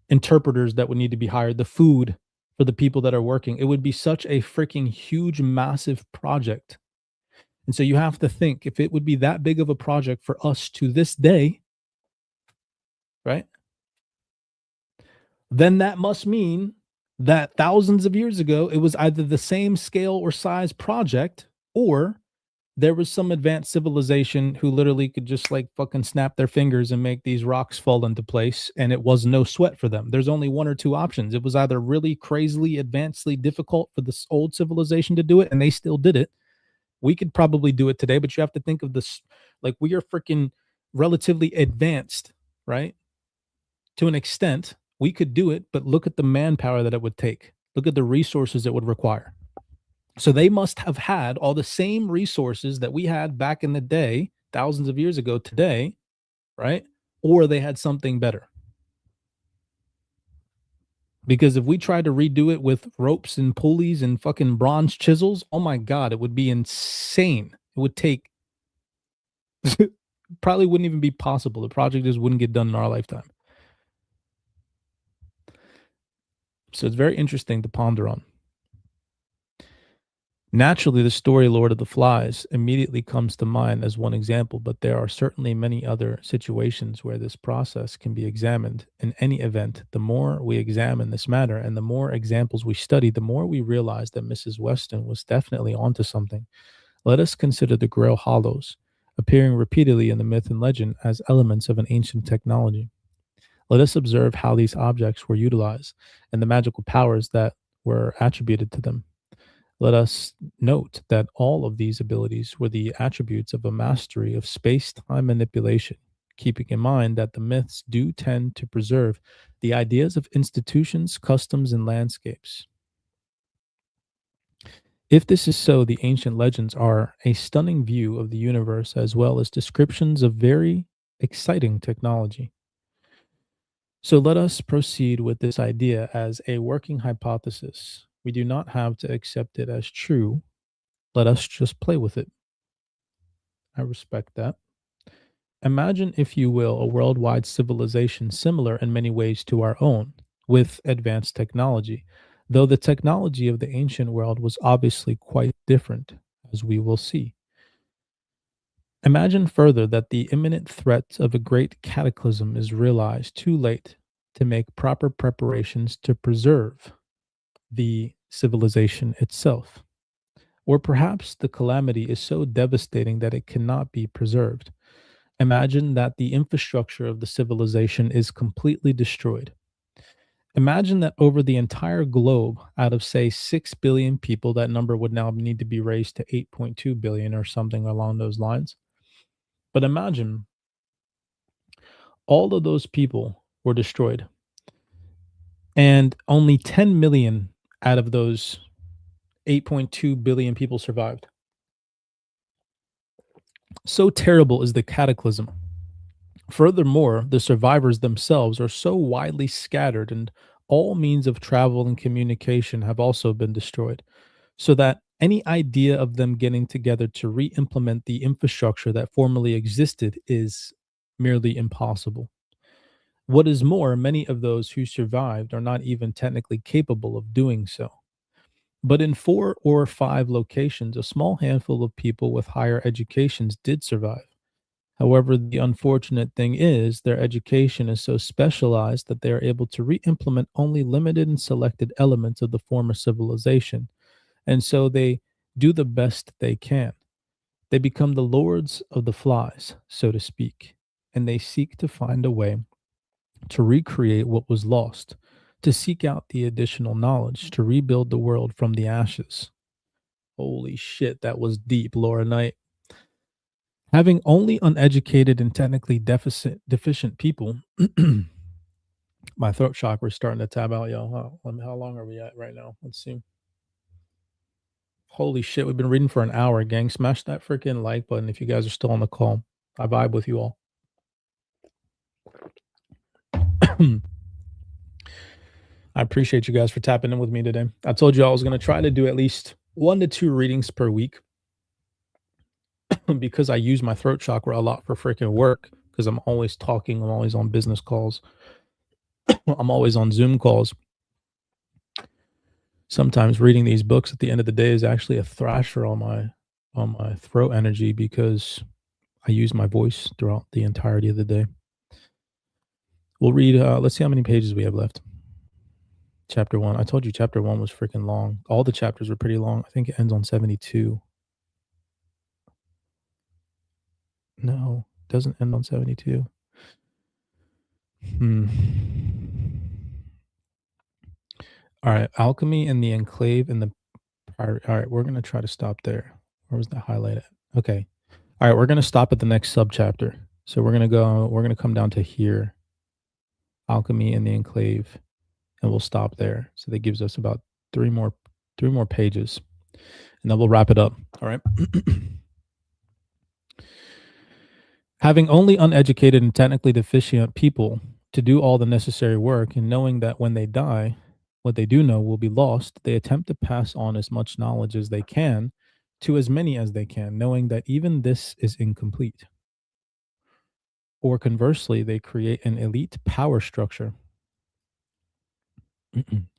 interpreters that would need to be hired, the food for the people that are working. It would be such a freaking huge, massive project. And so you have to think, if it would be that big of a project for us to this day, right? Then that must mean that thousands of years ago, it was either the same scale or size project, or there was some advanced civilization who literally could just like fucking snap their fingers and make these rocks fall into place, and it was no sweat for them. There's only one or two options. It was either really crazily advancedly difficult for this old civilization to do it, and they still did it. We could probably do it today, but you have to think of this, like, we are freaking relatively advanced, right? To an extent, we could do it, but look at the manpower that it would take. Look at the resources it would require. So they must have had all the same resources that we had back in the day, thousands of years ago today, right? Or they had something better. Because if we tried to redo it with ropes and pulleys and fucking bronze chisels, oh my God, it would be insane. It would take, probably wouldn't even be possible. The project just wouldn't get done in our lifetime. So it's very interesting to ponder on. Naturally, the story Lord of the Flies immediately comes to mind as one example, but there are certainly many other situations where this process can be examined. In any event, the more we examine this matter and the more examples we study, the more we realize that Mrs. Weston was definitely onto something. Let us consider the Grail Hollows, appearing repeatedly in the myth and legend as elements of an ancient technology. Let us observe how these objects were utilized and the magical powers that were attributed to them. Let us note that all of these abilities were the attributes of a mastery of space time manipulation, keeping in mind that the myths do tend to preserve the ideas of institutions, customs, and landscapes. If this is so, the ancient legends are a stunning view of the universe as well as descriptions of very exciting technology. So let us proceed with this idea as a working hypothesis. We do not have to accept it as true. Let us just play with it. I respect that. Imagine, if you will, a worldwide civilization similar in many ways to our own, with advanced technology. though the technology of the ancient world was obviously quite different, as we will see. Imagine further that the imminent threat of a great cataclysm is realized too late to make proper preparations to preserve the civilization itself. Or perhaps the calamity is so devastating that it cannot be preserved. Imagine that the infrastructure of the civilization is completely destroyed. Imagine that over the entire globe, out of say 6 billion people, that number would now need to be raised to 8.2 billion or something along those lines. But imagine all of those people were destroyed, and only 10 million out of those 8.2 billion people survived. So terrible is the cataclysm. Furthermore, the survivors themselves are so widely scattered, and all means of travel and communication have also been destroyed, so that any idea of them getting together to re implement the infrastructure that formerly existed is merely impossible. What is more, many of those who survived are not even technically capable of doing so. But in 4 or 5 locations, a small handful of people with higher educations did survive. However, the unfortunate thing is their education is so specialized that they are able to re implement only limited and selected elements of the former civilization. And so they do the best they can. They become the lords of the flies, so to speak, and they seek to find a way to recreate what was lost, to seek out the additional knowledge, to rebuild the world from the ashes. Holy shit, that was deep, Laura Knight. Having only uneducated and technically deficient people, my throat chakra is starting to tab out, y'all. How long are we at right now? Let's see. Holy shit, we've been reading for an hour, gang. Smash that freaking like button if you guys are still on the call. I vibe with you all. I appreciate you guys for tapping in with me today. I told you I was going to try to do at least 1 to 2 readings per week because I use my throat chakra a lot for freaking work because I'm always talking, I'm always on business calls, I'm always on Zoom calls. Sometimes reading these books at the end of the day is actually a thrasher on my throat energy because I use my voice throughout the entirety of the day. We'll read let's see how many pages we have left. Chapter 1. I told you chapter 1 was freaking long. All the chapters were pretty long. I think it ends on 72. No, it doesn't end on 72. All right, alchemy and the enclave and the prior. All right, we're gonna try to stop there. Where was that highlighted? Okay. All right, we're gonna stop at the next subchapter. So we're gonna come down to here, alchemy and the enclave, and we'll stop there. So that gives us about three more pages, and then we'll wrap it up. All right. Having only uneducated and technically deficient people to do all the necessary work, and knowing that when they die, what they do know will be lost, they attempt to pass on as much knowledge as they can to as many as they can, knowing that even this is incomplete. Or conversely, they create an elite power structure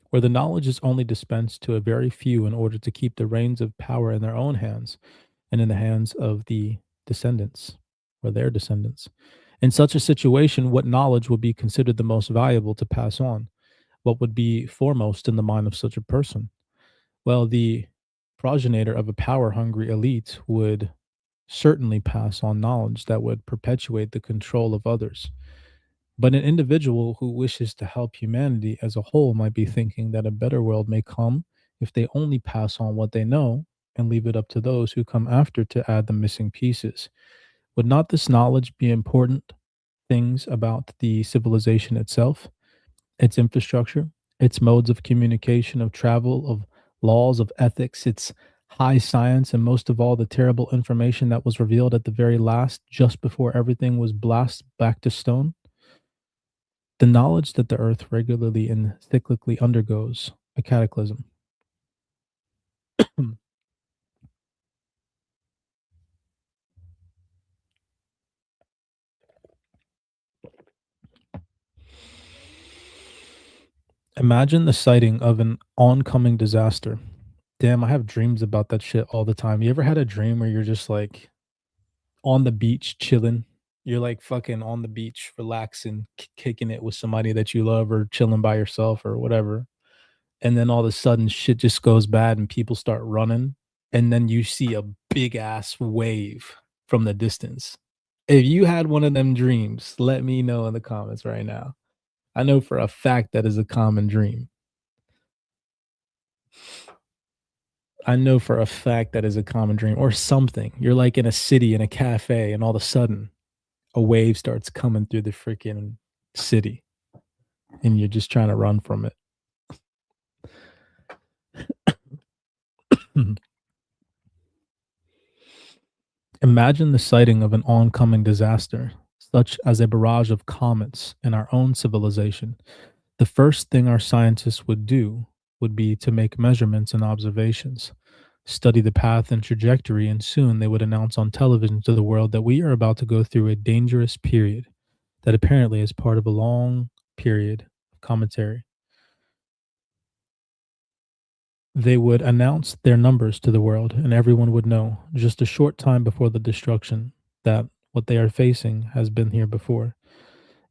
where the knowledge is only dispensed to a very few in order to keep the reins of power in their own hands and in the hands of the descendants or their descendants. In such a situation, what knowledge would be considered the most valuable to pass on? What would be foremost in the mind of such a person? Well, the progenitor of a power hungry elite would certainly pass on knowledge that would perpetuate the control of others. But an individual who wishes to help humanity as a whole might be thinking that a better world may come if they only pass on what they know and leave it up to those who come after to add the missing pieces. Would not this knowledge be important things about the civilization itself, its infrastructure, its modes of communication, of travel, of laws, of ethics, its high science, and most of all, the terrible information that was revealed at the very last, just before everything was blasted back to stone? The knowledge that the earth regularly and cyclically undergoes a cataclysm. Imagine the sighting of an oncoming disaster. Damn, I have dreams about that shit all the time. You ever had a dream where you're just like on the beach chilling? You're like fucking on the beach, relaxing, kicking it with somebody that you love or chilling by yourself or whatever. And then all of a sudden shit just goes bad and people start running. And then you see a big ass wave from the distance. If you had one of them dreams, let me know in the comments right now. I know for a fact that is a common dream. I know for a fact that is a common dream or something. You're like in a city in a cafe, and all of a sudden a wave starts coming through the freaking city, and you're just trying to run from it. Imagine the sighting of an oncoming disaster, such as a barrage of comets in our own civilization. The first thing our scientists would do would be to make measurements and observations, study the path and trajectory, and soon they would announce on television to the world that we are about to go through a dangerous period that apparently is part of a long period of commentary. They would announce their numbers to the world, and everyone would know, just a short time before the destruction, that what they are facing has been here before,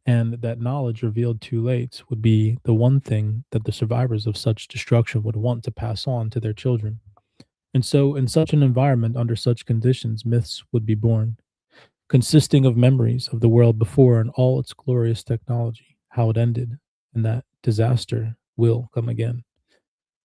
and that knowledge revealed too late would be the one thing that the survivors of such destruction would want to pass on to their children. And so, in such an environment, under such conditions, myths would be born, consisting of memories of the world before and all its glorious technology, how it ended, and that disaster will come again.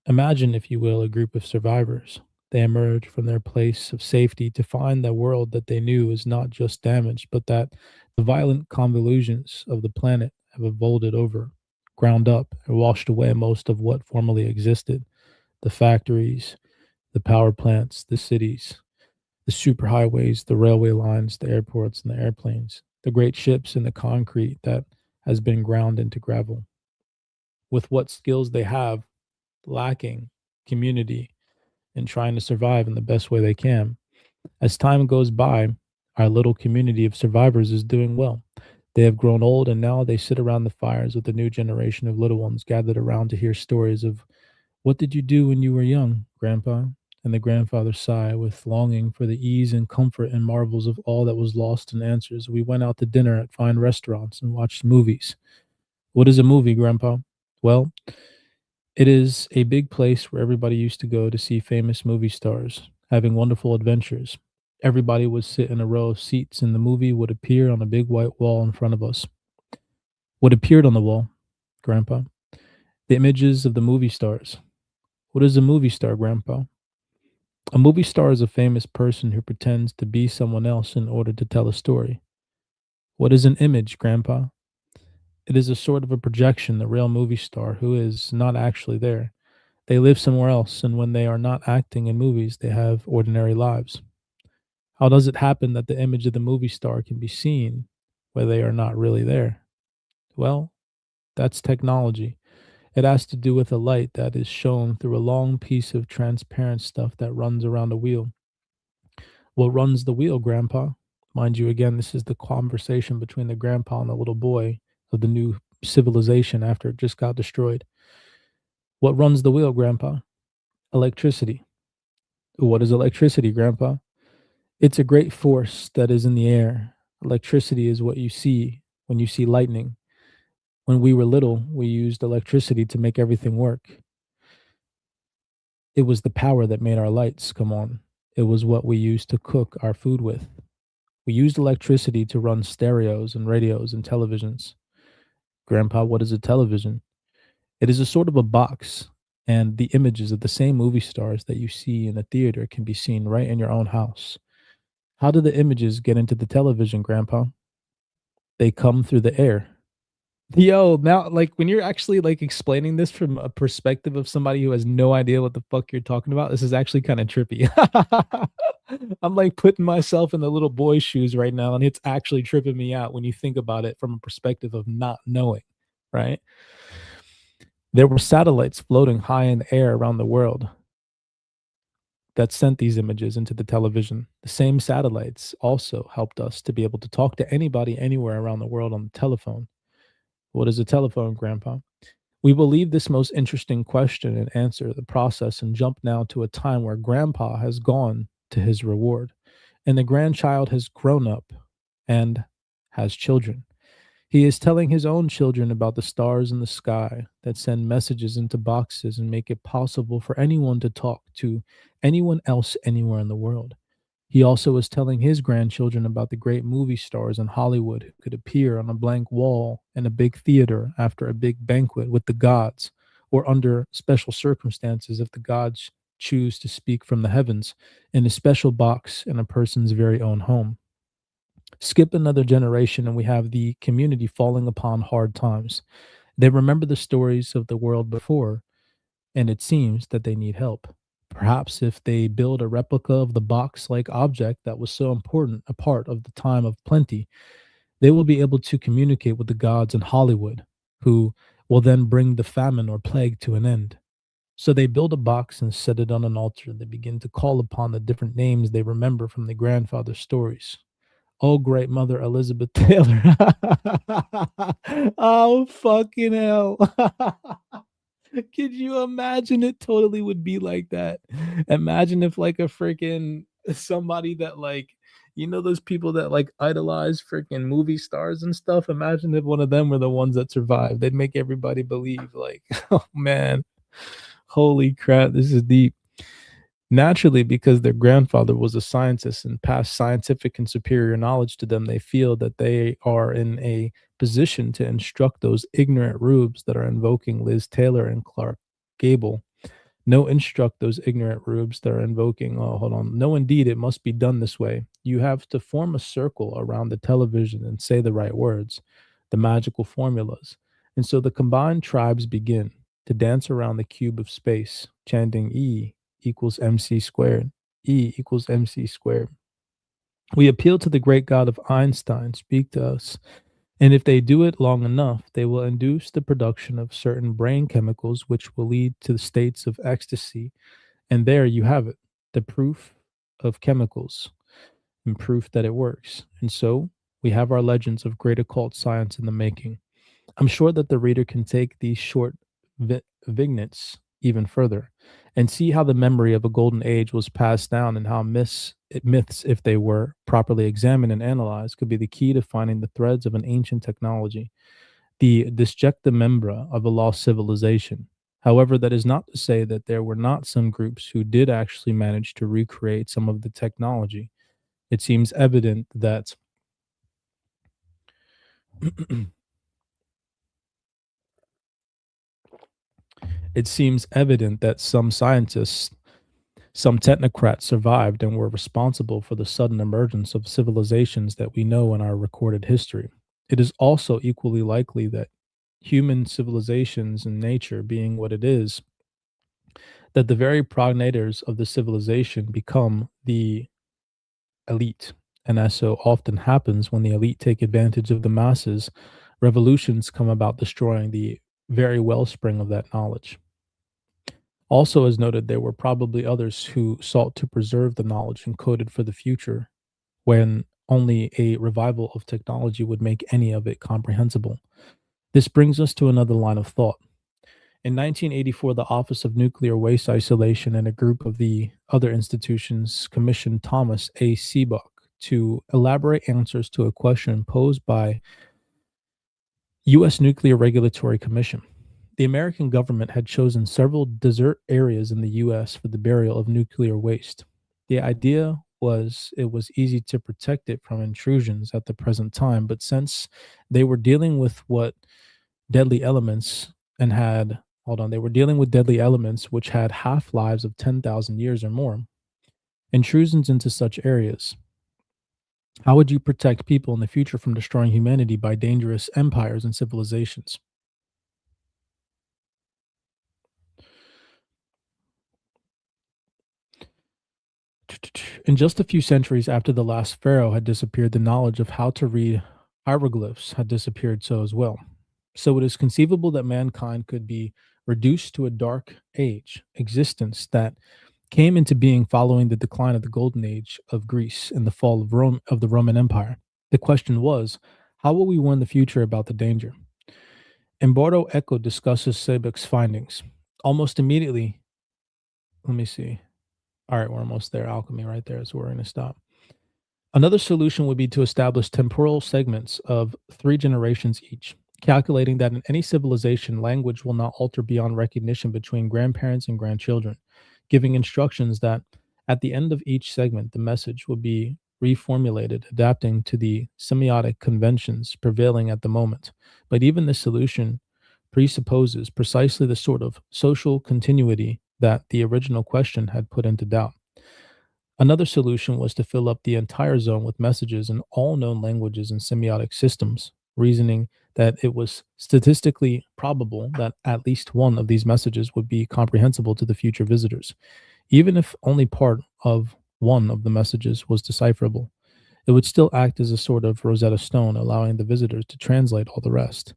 Imagine, if you will, a group of survivors. They emerge from their place of safety to find the world that they knew is not just damaged, but that the violent convulsions of the planet have evolved over, ground up, and washed away most of what formerly existed: the factories, the power plants, the cities, the superhighways, the railway lines, the airports, and the airplanes, the great ships and the concrete that has been ground into gravel. With what skills they have, lacking community and trying to survive in the best way they can. As time goes by, our little community of survivors is doing well. They have grown old and now they sit around the fires with a new generation of little ones gathered around to hear stories of, "What did you do when you were young, Grandpa?" And the grandfather sigh with longing for the ease and comfort and marvels of all that was lost, and answers, "We went out to dinner at fine restaurants and watched movies." "What is a movie, Grandpa?" "Well, it is a big place where everybody used to go to see famous movie stars having wonderful adventures. Everybody would sit in a row of seats, and the movie would appear on a big white wall in front of us." "What appeared on the wall, Grandpa?" "The images of the movie stars." "What is a movie star, Grandpa?" "A movie star is a famous person who pretends to be someone else in order to tell a story." "What is an image, Grandpa?" "It is a sort of a projection, the real movie star who is not actually there. They live somewhere else, and when they are not acting in movies, they have ordinary lives." "How does it happen that the image of the movie star can be seen where they are not really there?" "Well, that's technology. It has to do with a light that is shown through a long piece of transparent stuff that runs around a wheel." "What runs the wheel, Grandpa?" Mind you, again, this is the conversation between the grandpa and the little boy of the new civilization after it just got destroyed. "What runs the wheel, Grandpa?" "Electricity." "What is electricity, Grandpa?" "It's a great force that is in the air. Electricity is what you see when you see lightning. When we were little, we used electricity to make everything work. It was the power that made our lights come on. It was what we used to cook our food with. We used electricity to run stereos and radios and televisions." "Grandpa, what is a television?" "It is a sort of a box, and the images of the same movie stars that you see in a theater can be seen right in your own house." "How do the images get into the television, Grandpa?" "They come through the air." Yo, now, like, when you're actually, like, explaining this from a perspective of somebody who has no idea what the fuck you're talking about, this is actually kinda trippy. I'm, like, putting myself in the little boy's shoes right now, and it's actually tripping me out when you think about it from a perspective of not knowing, right? There were satellites floating high in the air around the world that sent these images into the television. The same satellites also helped us to be able to talk to anybody anywhere around the world on the telephone. "What is a telephone, Grandpa?" We will leave this most interesting question and answer the process and jump now to a time where grandpa has gone to his reward and the grandchild has grown up and has children. He is telling his own children about the stars in the sky that send messages into boxes and make it possible for anyone to talk to anyone else anywhere in the world. He also is telling his grandchildren about the great movie stars in Hollywood who could appear on a blank wall in a big theater after a big banquet with the gods, or under special circumstances if the gods choose to speak from the heavens in a special box in a person's very own home. Skip another generation, and we have the community falling upon hard times. They remember the stories of the world before, and it seems that they need help. Perhaps if they build a replica of the box like object that was so important a part of the time of plenty, they will be able to communicate with the gods in Hollywood, who will then bring the famine or plague to an end. So they build a box and set it on an altar. They begin to call upon the different names they remember from the grandfather's stories. Oh, great mother Elizabeth Taylor. Oh, fucking hell. Could you imagine? It totally would be like that. Imagine if like a freaking somebody that like those people that like idolize freaking movie stars and stuff. Imagine if one of them were the ones that survived. They'd make everybody believe like, oh man, holy crap, this is deep. Naturally, because their grandfather was a scientist and passed scientific and superior knowledge to them, they feel that they are in a position to instruct those ignorant rubes that are invoking Liz Taylor and Clark Gable. No, instruct those ignorant rubes that are invoking, oh, hold on. No, indeed, it must be done this way. You have to form a circle around the television and say the right words, the magical formulas. And so the combined tribes begin to dance around the cube of space, chanting E equals MC squared, E equals MC squared. We appeal to the great God of Einstein, speak to us. And if they do it long enough, they will induce the production of certain brain chemicals, which will lead to the states of ecstasy. And there you have it, the proof of chemicals and proof that it works. And so we have our legends of great occult science in the making. I'm sure that the reader can take these short vignettes even further and see how the memory of a golden age was passed down and how myths, if they were properly examined and analyzed, could be the key to finding the threads of an ancient technology, the disjecta membra of a lost civilization. However, that is not to say that there were not some groups who did actually manage to recreate some of the technology. It seems evident that some scientists, some technocrats survived and were responsible for the sudden emergence of civilizations that we know in our recorded history. It is also equally likely that human civilizations and nature being what it is, that the very progenitors of the civilization become the elite. And as so often happens when the elite take advantage of the masses, revolutions come about destroying the very wellspring of that knowledge. Also, as noted, there were probably others who sought to preserve the knowledge encoded for the future when only a revival of technology would make any of it comprehensible. This brings us to another line of thought. In 1984, the Office of Nuclear Waste Isolation and a group of the other institutions commissioned Thomas A. Seabuck to elaborate answers to a question posed by U.S. Nuclear Regulatory Commission. The American government had chosen several desert areas in the U.S. for the burial of nuclear waste. The idea was it was easy to protect it from intrusions at the present time, but since they were dealing with deadly elements and had, hold on, they were dealing with deadly elements which had half lives of 10,000 years or more, intrusions into such areas. How would you protect people in the future from destroying humanity by dangerous empires and civilizations? In just a few centuries after the last pharaoh had disappeared, the knowledge of how to read hieroglyphs had disappeared so as well. So it is conceivable that mankind could be reduced to a dark age existence that came into being following the decline of the golden age of Greece and the fall of Rome of the Roman Empire. The question was, how will we warn the future about the danger? Embardo Eco discusses Sebek's findings. Almost immediately, let me see. All right, we're almost there. Alchemy right there is where we're going to stop. Another solution would be to establish temporal segments of 3 generations each, calculating that in any civilization, language will not alter beyond recognition between grandparents and grandchildren, giving instructions that at the end of each segment, the message will be reformulated, adapting to the semiotic conventions prevailing at the moment. But even this solution presupposes precisely the sort of social continuity that the original question had put into doubt. Another solution was to fill up the entire zone with messages in all known languages and semiotic systems, reasoning that it was statistically probable that at least one of these messages would be comprehensible to the future visitors, even if only part of one of the messages was decipherable. It would still act as a sort of Rosetta Stone, allowing the visitors to translate all the rest.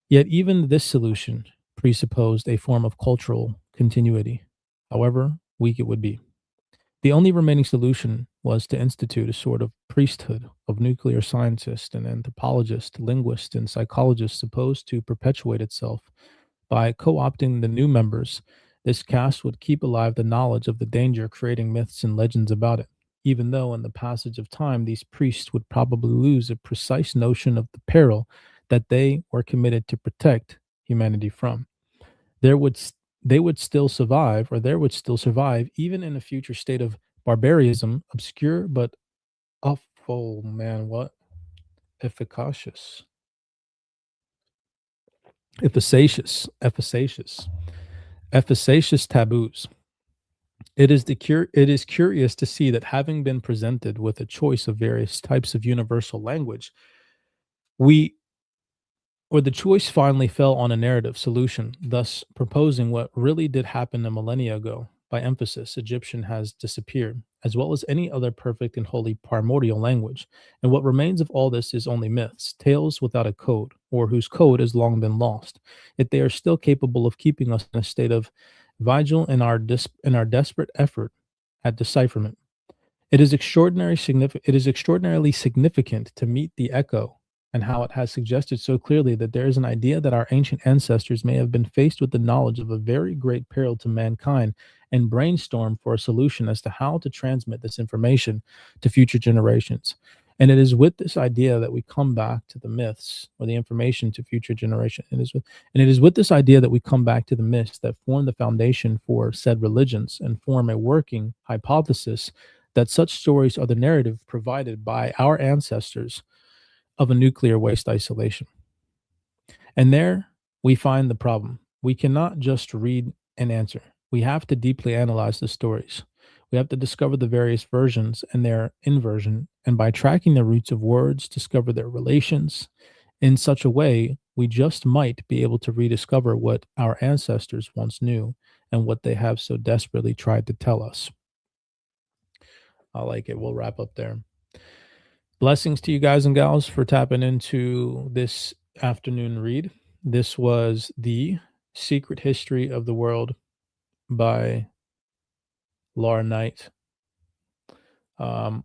Yet, even this solution presupposed a form of cultural continuity, however weak it would be. The only remaining solution was to institute a sort of priesthood of nuclear scientists and anthropologists, linguists, and psychologists supposed to perpetuate itself. By co opting the new members, this caste would keep alive the knowledge of the danger, creating myths and legends about it, even though in the passage of time these priests would probably lose a precise notion of the peril that they were committed to protect humanity from. There would they would still survive, or there would still survive, even in a future state of barbarism, obscure but oh man, what efficacious, efficacious, efficacious taboos. It is curious to see that having been presented with a choice of various types of universal language, we or the choice finally fell on a narrative solution, thus proposing what really did happen a millennia ago. By emphasis, Egyptian has disappeared, as well as any other perfect and holy primordial language, and what remains of all this is only myths, tales without a code, or whose code has long been lost. Yet they are still capable of keeping us in a state of vigil in our desperate effort at decipherment. It is extraordinarily significant to meet the echo and how it has suggested so clearly that there is an idea that our ancient ancestors may have been faced with the knowledge of a very great peril to mankind and brainstorm for a solution as to how to transmit this information to future generations. And it is with this idea that we come back to the myths or the information to future generations. And it is with this idea that we come back to the myths that form the foundation for said religions and form a working hypothesis that such stories are the narrative provided by our ancestors of a nuclear waste isolation. And there we find the problem. We cannot just read and answer. We have to deeply analyze the stories. We have to discover the various versions and their inversion, and by tracking the roots of words, discover their relations. In such a way, we just might be able to rediscover what our ancestors once knew and what they have so desperately tried to tell us. I like it. We'll wrap up there. Blessings to you guys and gals for tapping into this afternoon read. This was The Secret History of the World by Laura Knight. I'll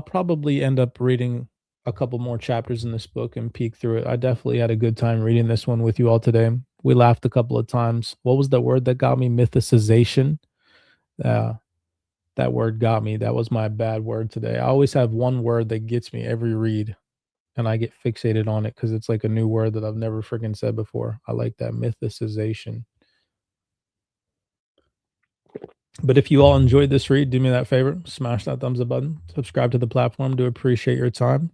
probably end up reading a couple more chapters in this book and peek through it. I definitely had a good time reading this one with you all today. We laughed a couple of times. What was the word that got me? Mythicization. That word got me. That was my bad word today. I always have one word that gets me every read, and I get fixated on it because it's like a new word that I've never freaking said before. I like that, mythicization. But if you all enjoyed this read, do me that favor, smash that thumbs up button, subscribe to the platform. Do appreciate your time.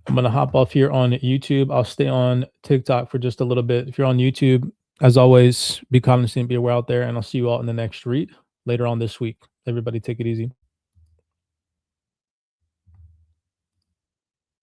I'm going to hop off here on YouTube. I'll stay on TikTok for just a little bit. If you're on YouTube, as always, be cognizant, be aware out there, and I'll see you all in the next read later on this week. Everybody take it easy.